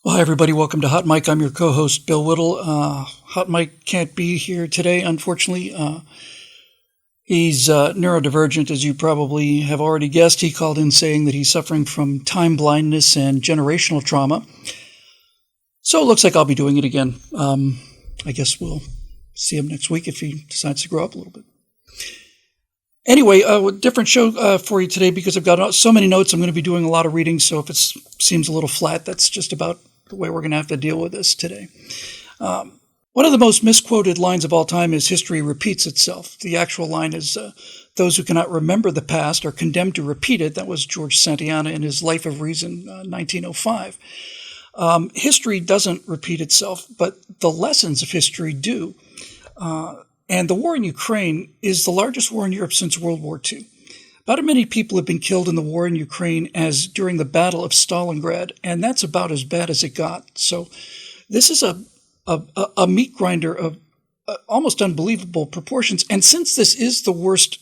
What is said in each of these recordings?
Well, hi, everybody. Welcome to Hot Mike. I'm your co-host, Bill Whittle. Hot Mike can't be here today, unfortunately. He's neurodivergent, as you probably have already guessed. He called in saying that he's suffering from time blindness and generational trauma. So it looks like I'll be doing it again. I guess we'll see him next week if he decides to grow up a little bit. Anyway, a different show for you today because I've got so many notes. I'm going to be doing a lot of reading, so if it seems a little flat, that's just about the way we're going to have to deal with this today. One of the most misquoted lines of all time is "history repeats itself." The actual line is, "Those who cannot remember the past are condemned to repeat it." That was George Santayana in his Life of Reason, 1905. History doesn't repeat itself, but the lessons of history do. And the war in Ukraine is the largest war in Europe since World War II. About as many people have been killed in the war in Ukraine as during the Battle of Stalingrad, and that's about as bad as it got. So this is a meat grinder of almost unbelievable proportions. And since this is the worst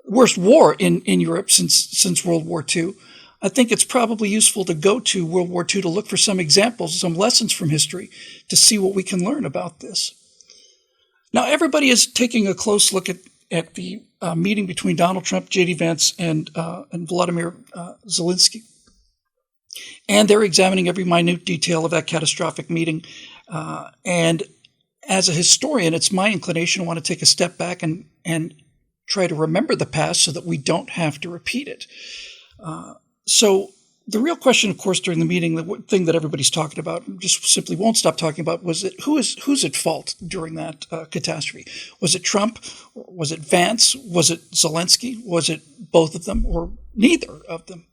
worst war in Europe since World War II, I think it's probably useful to go to World War II to look for some examples, some lessons from history, to see what we can learn about this. Now, everybody is taking a close look at the meeting between Donald Trump, J.D. Vance, and Vladimir Zelensky. And they're examining every minute detail of that catastrophic meeting. And as a historian, it's my inclination to want to take a step back and try to remember the past so that we don't have to repeat it. So the real question, of course, during the meeting, the thing that everybody's talking about, just simply won't stop talking about, was who's at fault during that catastrophe? Was it Trump? Was it Vance? Was it Zelensky? Was it both of them or neither of them?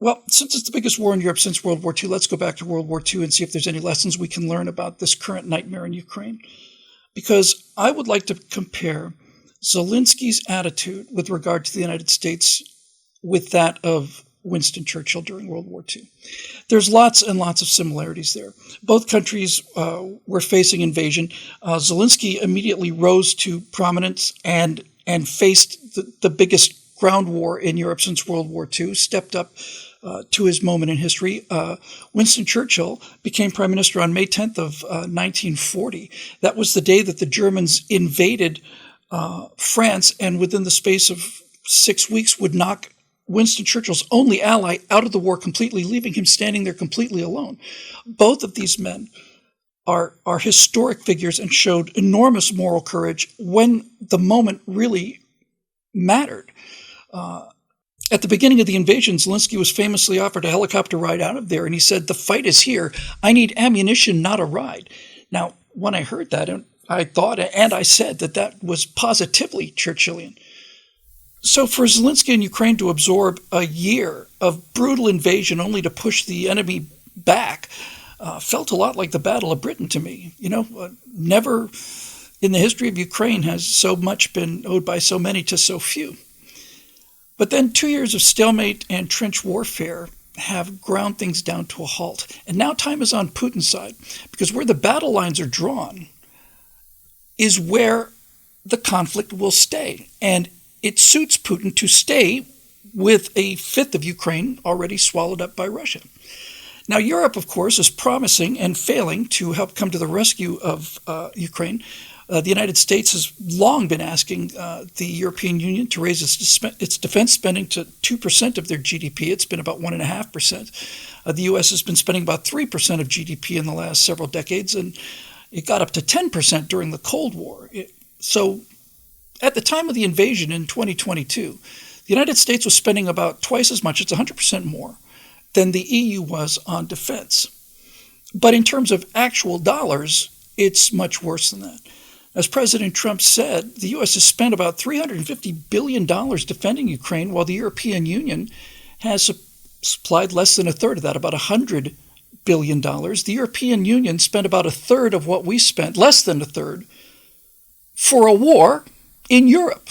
Well, since it's the biggest war in Europe since World War II, let's go back to World War II and see if there's any lessons we can learn about this current nightmare in Ukraine. Because I would like to compare Zelensky's attitude with regard to the United States with that of Winston Churchill during World War II. There's lots and lots of similarities there. Both countries were facing invasion. Zelensky immediately rose to prominence and faced the biggest ground war in Europe since World War II, stepped up to his moment in history. Winston Churchill became prime minister on May 10th of 1940. That was the day that the Germans invaded France, and within the space of 6 weeks would knock Winston Churchill's only ally out of the war completely, leaving him standing there completely alone. Both of these men are historic figures and showed enormous moral courage when the moment really mattered. At the beginning of the invasion, Zelensky was famously offered a helicopter ride out of there, and he said, "The fight is here. I need ammunition, not a ride." Now, when I heard that, I thought and I said that was positively Churchillian. So for Zelensky and Ukraine to absorb a year of brutal invasion only to push the enemy back felt a lot like the Battle of Britain to me. Never in the history of Ukraine has so much been owed by so many to so few. But then 2 years of stalemate and trench warfare have ground things down to a halt. And now time is on Putin's side, because where the battle lines are drawn is where the conflict will stay. And it suits Putin to stay with a fifth of Ukraine already swallowed up by Russia. Now, Europe, of course, is promising and failing to help come to the rescue of Ukraine. The United States has long been asking the European Union to raise its defense spending to 2% of their GDP. It's been about 1.5%. The U.S. has been spending about 3% of GDP in the last several decades, and it got up to 10% during the Cold War. So at the time of the invasion in 2022, the United States was spending about twice as much, it's 100% more, than the EU was on defense. But in terms of actual dollars, it's much worse than that. As President Trump said, the U.S. has spent about $350 billion defending Ukraine, while the European Union has supplied less than a third of that, about $100 billion. The European Union spent about a third of what we spent, less than a third, for a war in Europe.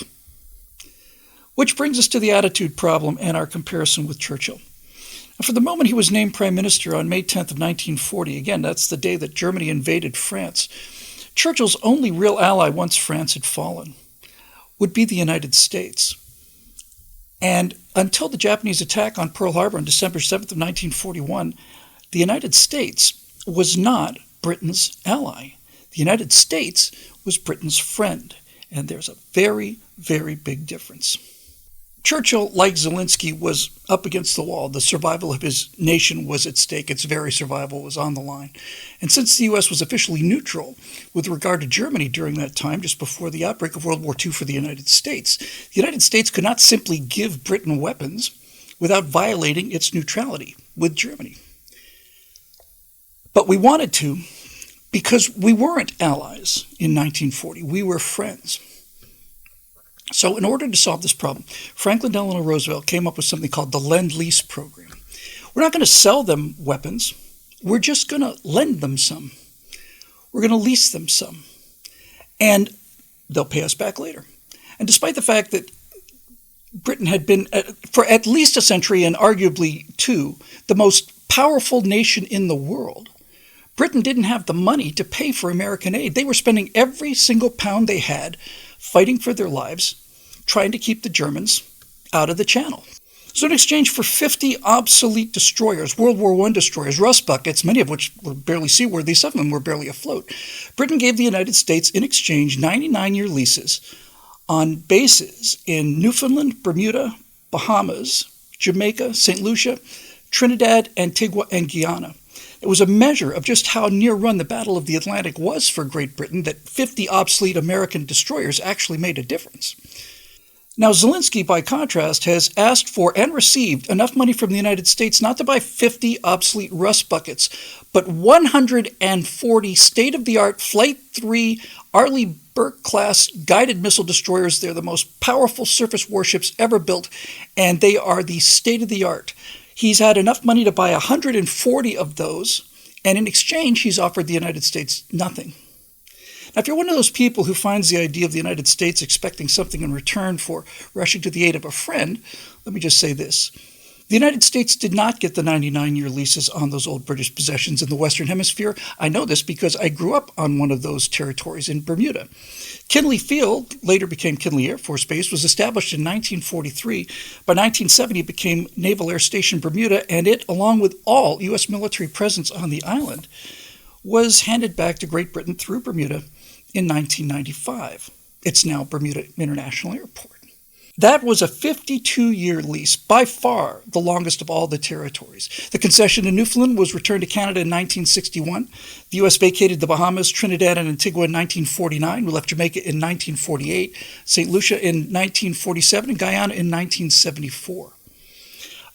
Which brings us to the attitude problem and our comparison with Churchill. For the moment he was named prime minister on May 10th of 1940, again, that's the day that Germany invaded France, Churchill's only real ally once France had fallen would be the United States. And until the Japanese attack on Pearl Harbor on December 7th of 1941, the United States was not Britain's ally. The United States was Britain's friend. And there's a very, very big difference. Churchill, like Zelensky, was up against the wall. The survival of his nation was at stake. Its very survival was on the line. And since the U.S. was officially neutral with regard to Germany during that time, just before the outbreak of World War II for the United States could not simply give Britain weapons without violating its neutrality with Germany. But we wanted to because we weren't allies in 1940. We were friends. So in order to solve this problem, Franklin Delano Roosevelt came up with something called the Lend-Lease program. We're not going to sell them weapons. We're just going to lend them some. We're going to lease them some. And they'll pay us back later. And despite the fact that Britain had been, for at least a century and arguably two, the most powerful nation in the world, Britain didn't have the money to pay for American aid. They were spending every single pound they had fighting for their lives, trying to keep the Germans out of the Channel. So in exchange for 50 obsolete destroyers, World War I destroyers, rust buckets, many of which were barely seaworthy, some of them were barely afloat, Britain gave the United States in exchange 99-year leases on bases in Newfoundland, Bermuda, Bahamas, Jamaica, St. Lucia, Trinidad, Antigua, and Guyana. It was a measure of just how near run the Battle of the Atlantic was for Great Britain that 50 obsolete American destroyers actually made a difference. Now, Zelensky, by contrast, has asked for and received enough money from the United States not to buy 50 obsolete rust buckets, but 140 state-of-the-art Flight 3 Arleigh Burke-class guided missile destroyers. They're the most powerful surface warships ever built, and they are the state-of-the-art. He's had enough money to buy 140 of those, and in exchange, he's offered the United States nothing. Now, if you're one of those people who finds the idea of the United States expecting something in return for rushing to the aid of a friend, let me just say this. The United States did not get the 99-year leases on those old British possessions in the Western Hemisphere. I know this because I grew up on one of those territories in Bermuda. Kinley Field, later became Kinley Air Force Base, was established in 1943. By 1970, it became Naval Air Station Bermuda, and it, along with all U.S. military presence on the island, was handed back to Great Britain through Bermuda in 1995. It's now Bermuda International Airport. That was a 52-year lease, by far the longest of all the territories. The concession in Newfoundland was returned to Canada in 1961. The U.S. vacated the Bahamas, Trinidad, and Antigua in 1949. We left Jamaica in 1948, St. Lucia in 1947, and Guyana in 1974.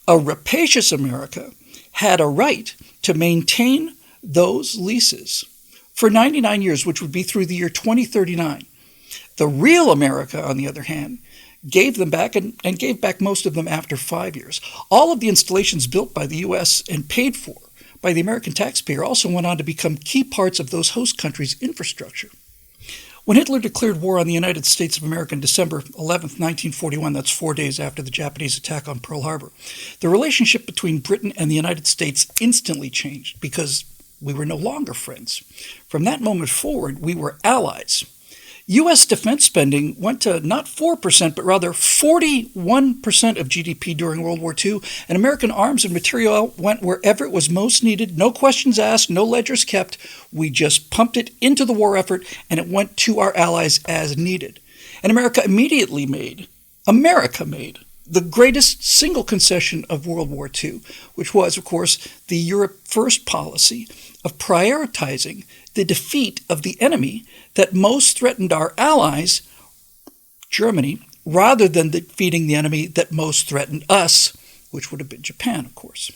A rapacious America had a right to maintain those leases for 99 years, which would be through the year 2039. The real America, on the other hand, gave them back and gave back most of them after 5 years. All of the installations built by the U.S. and paid for by the American taxpayer also went on to become key parts of those host countries' infrastructure. When Hitler declared war on the United States of America on December 11, 1941, that's 4 days after the Japanese attack on Pearl Harbor, the relationship between Britain and the United States instantly changed because we were no longer friends. From that moment forward, we were allies. U.S. defense spending went to not 4%, but rather 41% of GDP during World War II, and American arms and material went wherever it was most needed. No questions asked, no ledgers kept. We just pumped it into the war effort, and it went to our allies as needed. And America made the greatest single concession of World War II, which was, of course, the Europe First policy of prioritizing the defeat of the enemy that most threatened our allies, Germany, rather than defeating the enemy that most threatened us, which would have been Japan, of course.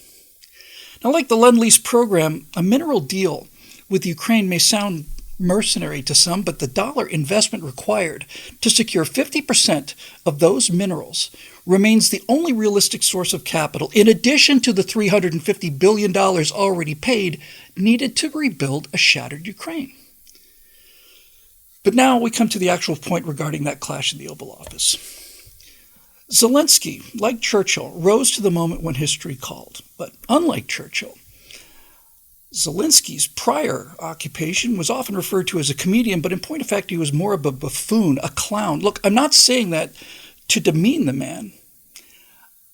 Now, like the Lend-Lease program, a mineral deal with Ukraine may sound mercenary to some, but the dollar investment required to secure 50% of those minerals remains the only realistic source of capital, in addition to the $350 billion already paid, needed to rebuild a shattered Ukraine. But now we come to the actual point regarding that clash in the Oval Office. Zelensky, like Churchill, rose to the moment when history called. But unlike Churchill, Zelensky's prior occupation was often referred to as a comedian, but in point of fact, he was more of a buffoon, a clown. Look, I'm not saying that to demean the man.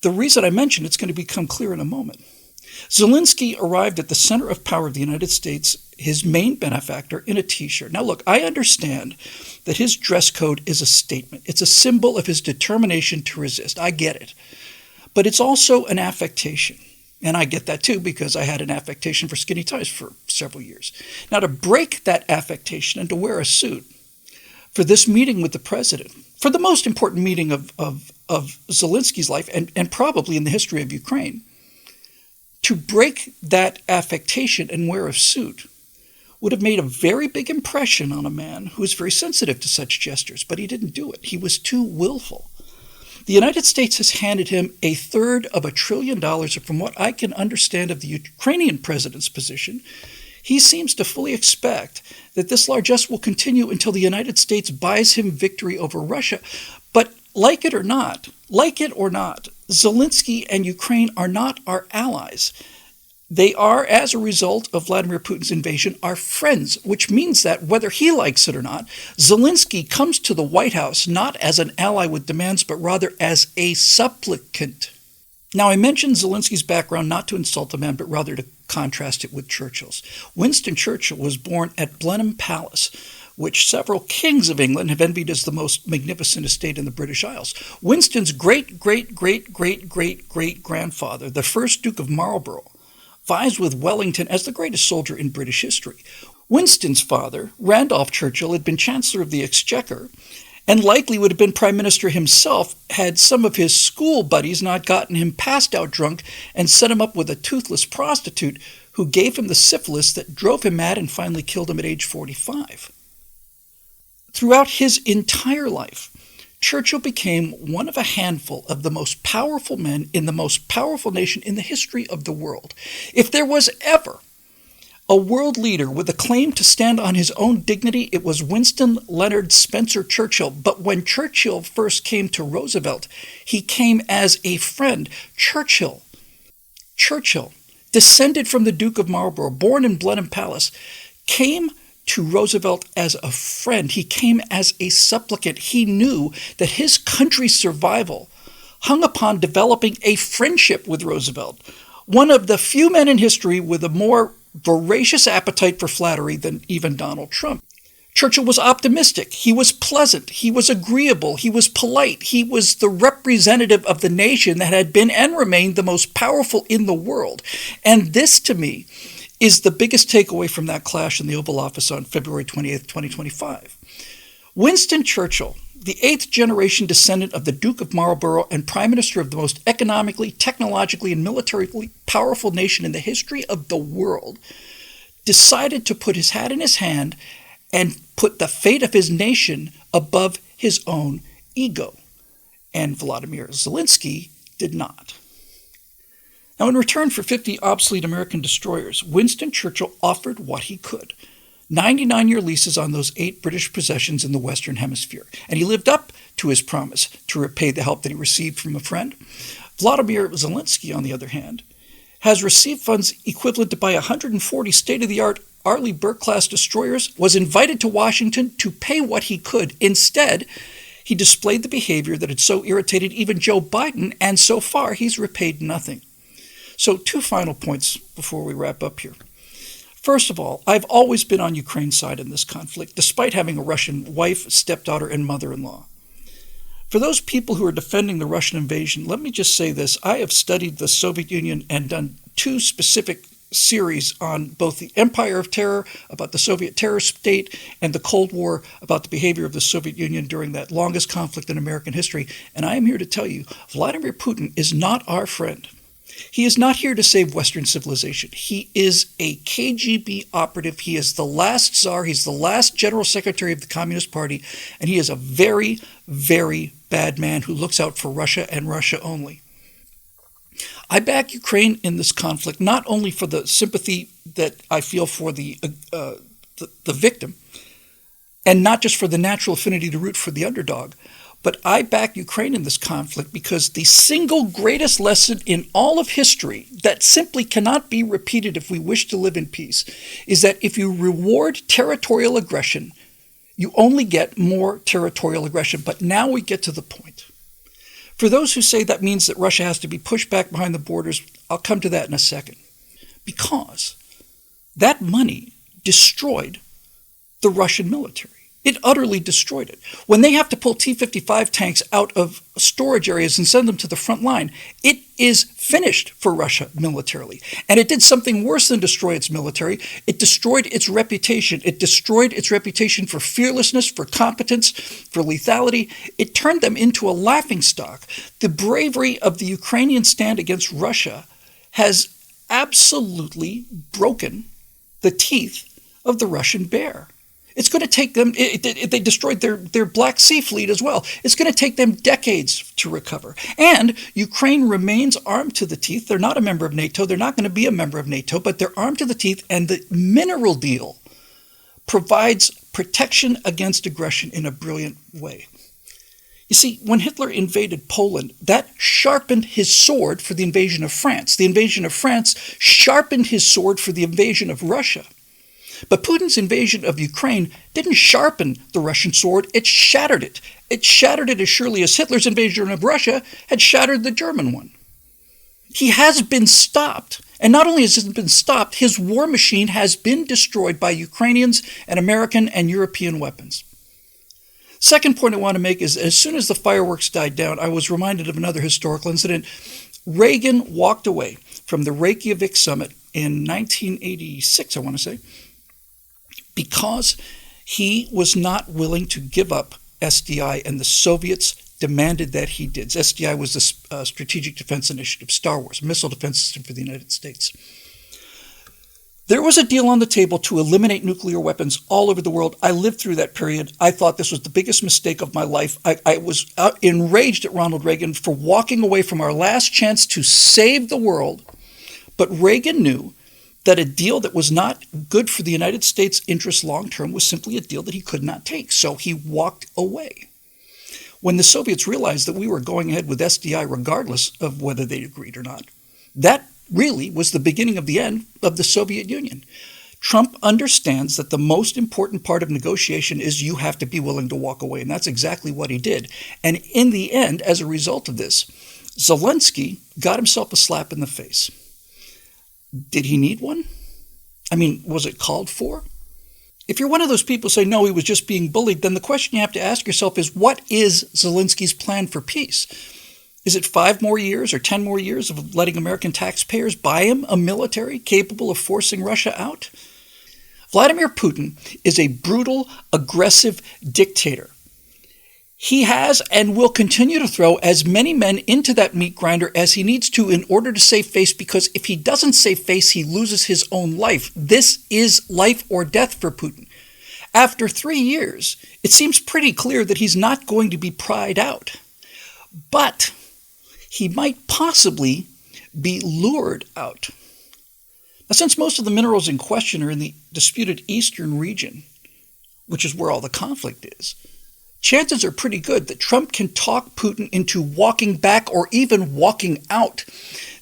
The reason I mention it's going to become clear in a moment. Zelensky arrived at the center of power of the United States, his main benefactor, in a T-shirt. Now look, I understand that his dress code is a statement. It's a symbol of his determination to resist. I get it. But it's also an affectation. And I get that too because I had an affectation for skinny ties for several years. Now to break that affectation and to wear a suit for this meeting with the president, for the most important meeting of Zelensky's life and probably in the history of Ukraine, to break that affectation and wear a suit would have made a very big impression on a man who is very sensitive to such gestures, but he didn't do it. He was too willful. The United States has handed him $1/3 trillion, and from what I can understand of the Ukrainian president's position, he seems to fully expect that this largesse will continue until the United States buys him victory over Russia. But like it or not, Zelensky and Ukraine are not our allies. They are, as a result of Vladimir Putin's invasion, our friends, which means that whether he likes it or not, Zelensky comes to the White House not as an ally with demands, but rather as a supplicant. Now, I mentioned Zelensky's background not to insult the man, but rather to contrast it with Churchill's. Winston Churchill was born at Blenheim Palace, which several kings of England have envied as the most magnificent estate in the British Isles. Winston's great-great-great-great-great-great-grandfather, the first Duke of Marlborough, vies with Wellington as the greatest soldier in British history. Winston's father, Randolph Churchill, had been Chancellor of the Exchequer and likely would have been Prime Minister himself had some of his school buddies not gotten him passed out drunk and set him up with a toothless prostitute who gave him the syphilis that drove him mad and finally killed him at age 45. Throughout his entire life, Churchill became one of a handful of the most powerful men in the most powerful nation in the history of the world. If there was ever a world leader with a claim to stand on his own dignity, it was Winston Leonard Spencer Churchill. But when Churchill first came to Roosevelt, he came as a friend. Churchill, descended from the Duke of Marlborough, born in Blenheim Palace, came to Roosevelt as a friend. He came as a supplicant. He knew that his country's survival hung upon developing a friendship with Roosevelt, one of the few men in history with a more voracious appetite for flattery than even Donald Trump. Churchill was optimistic. He was pleasant. He was agreeable. He was polite. He was the representative of the nation that had been and remained the most powerful in the world. And this, to me, is the biggest takeaway from that clash in the Oval Office on February 28th, 2025. Winston Churchill, the 8th-generation descendant of the Duke of Marlborough and Prime Minister of the most economically, technologically, and militarily powerful nation in the history of the world, decided to put his hat in his hand and put the fate of his nation above his own ego. And Vladimir Zelensky did not. Now, in return for 50 obsolete American destroyers, Winston Churchill offered what he could: 99-year leases on those 8 British possessions in the Western Hemisphere. And he lived up to his promise to repay the help that he received from a friend. Vladimir Zelensky, on the other hand, has received funds equivalent to buy 140 state-of-the-art Arleigh Burke-class destroyers, was invited to Washington to pay what he could. Instead, he displayed the behavior that had so irritated even Joe Biden, and so far he's repaid nothing. So 2 final points before we wrap up here. First of all, I've always been on Ukraine's side in this conflict, despite having a Russian wife, stepdaughter, and mother-in-law. For those people who are defending the Russian invasion, let me just say this. I have studied the Soviet Union and done 2 specific series on both the Empire of Terror, about the Soviet terror state, and the Cold War, about the behavior of the Soviet Union during that longest conflict in American history. And I am here to tell you, Vladimir Putin is not our friend. He is not here to save Western civilization. He is a KGB operative. He is the last czar. He's the last general secretary of the Communist Party. And he is a very, very bad man who looks out for Russia and Russia only. I back Ukraine in this conflict, not only for the sympathy that I feel for the victim, and not just for the natural affinity to root for the underdog, but I back Ukraine in this conflict because the single greatest lesson in all of history that simply cannot be repeated if we wish to live in peace is that if you reward territorial aggression, you only get more territorial aggression. But now we get to the point. For those who say that means that Russia has to be pushed back behind the borders, I'll come to that in a second. Because that money destroyed the Russian military. It utterly destroyed it. When they have to pull T-55 tanks out of storage areas and send them to the front line, it is finished for Russia militarily. And it did something worse than destroy its military. It destroyed its reputation. It destroyed its reputation for fearlessness, for competence, for lethality. It turned them into a laughingstock. The bravery of the Ukrainian stand against Russia has absolutely broken the teeth of the Russian bear. It's going to take them, they destroyed their Black Sea fleet as well. It's going to take them decades to recover. And Ukraine remains armed to the teeth. They're not a member of NATO. They're not going to be a member of NATO, but they're armed to the teeth. And the mineral deal provides protection against aggression in a brilliant way. You see, when Hitler invaded Poland, that sharpened his sword for the invasion of France. The invasion of France sharpened his sword for the invasion of Russia. But Putin's invasion of Ukraine didn't sharpen the Russian sword, it shattered it. It shattered it as surely as Hitler's invasion of Russia had shattered the German one. He has been stopped. And not only has it been stopped, his war machine has been destroyed by Ukrainians and American and European weapons. Second point I want to make is as soon as the fireworks died down, I was reminded of another historical incident. Reagan walked away from the Reykjavik summit in 1986, I want to say, because he was not willing to give up SDI, and the Soviets demanded that he did. SDI was the Strategic Defense Initiative, Star Wars, missile defense system for the United States. There was a deal on the table to eliminate nuclear weapons all over the world. I lived through that period. I thought this was the biggest mistake of my life. I was enraged at Ronald Reagan for walking away from our last chance to save the world. But Reagan knew that a deal that was not good for the United States' interests long-term was simply a deal that he could not take. So he walked away. When the Soviets realized that we were going ahead with SDI regardless of whether they agreed or not, that really was the beginning of the end of the Soviet Union. Trump understands that the most important part of negotiation is you have to be willing to walk away, and that's exactly what he did. And in the end, as a result of this, Zelensky got himself a slap in the face. Did he need one? I mean, was it called for? If you're one of those people who say, no, he was just being bullied, then the question you have to ask yourself is, what is Zelensky's plan for peace? Is it 5 more years or 10 more years of letting American taxpayers buy him a military capable of forcing Russia out? Vladimir Putin is a brutal, aggressive dictator. He has and will continue to throw as many men into that meat grinder as he needs to in order to save face, because if he doesn't save face, he loses his own life. This is life or death for Putin. After 3 years, it seems pretty clear that he's not going to be pried out. But he might possibly be lured out. Now, since most of the minerals in question are in the disputed eastern region, which is where all the conflict is, chances are pretty good that Trump can talk Putin into walking back or even walking out.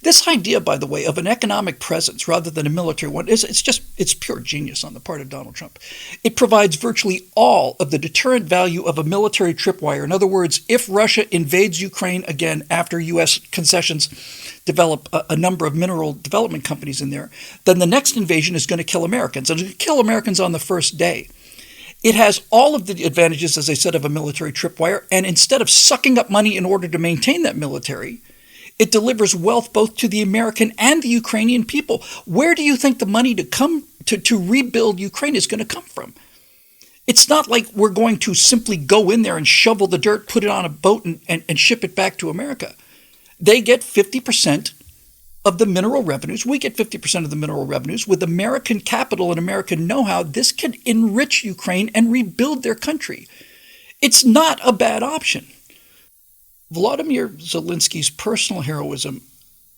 This idea, by the way, of an economic presence rather than a military one, it's pure genius on the part of Donald Trump. It provides virtually all of the deterrent value of a military tripwire. In other words, if Russia invades Ukraine again after U.S. concessions develop a number of mineral development companies in there, then the next invasion is going to kill Americans. And it'll kill Americans on the first day. It has all of the advantages, as I said, of a military tripwire, and instead of sucking up money in order to maintain that military, it delivers wealth both to the American and the Ukrainian people. Where do you think the money to rebuild Ukraine is going to come from? It's not like we're going to simply go in there and shovel the dirt, put it on a boat, and ship it back to America. They get 50% of the mineral revenues. We get 50% of the mineral revenues. With American capital and American know-how, this can enrich Ukraine and rebuild their country. It's not a bad option. Volodymyr Zelensky's personal heroism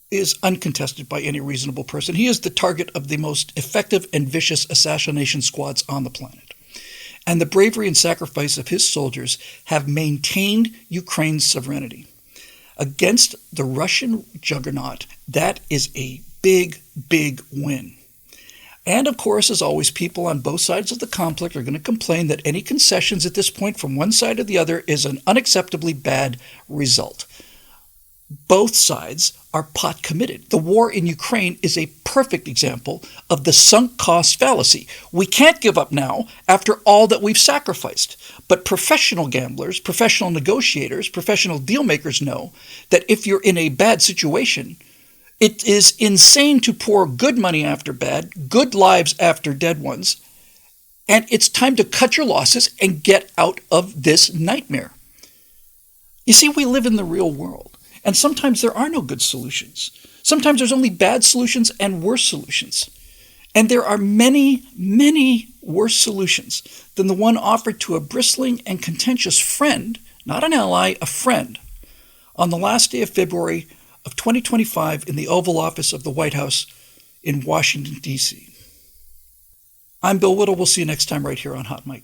is uncontested by any reasonable person. He is the target of the most effective and vicious assassination squads on the planet. And the bravery and sacrifice of his soldiers have maintained Ukraine's sovereignty. Against the Russian juggernaut, that is a big, big win. And of course, as always, people on both sides of the conflict are going to complain that any concessions at this point from one side or the other is an unacceptably bad result. Both sides are pot committed. The war in Ukraine is a perfect example of the sunk cost fallacy. We can't give up now after all that we've sacrificed. But professional gamblers, professional negotiators, professional deal makers know that if you're in a bad situation, it is insane to pour good money after bad, good lives after dead ones, and it's time to cut your losses and get out of this nightmare. You see, we live in the real world. And sometimes there are no good solutions. Sometimes there's only bad solutions and worse solutions. And there are many, many worse solutions than the one offered to a bristling and contentious friend, not an ally, a friend, on the last day of February of 2025 in the Oval Office of the White House in Washington, D.C. I'm Bill Whittle. We'll see you next time right here on Hot Mic.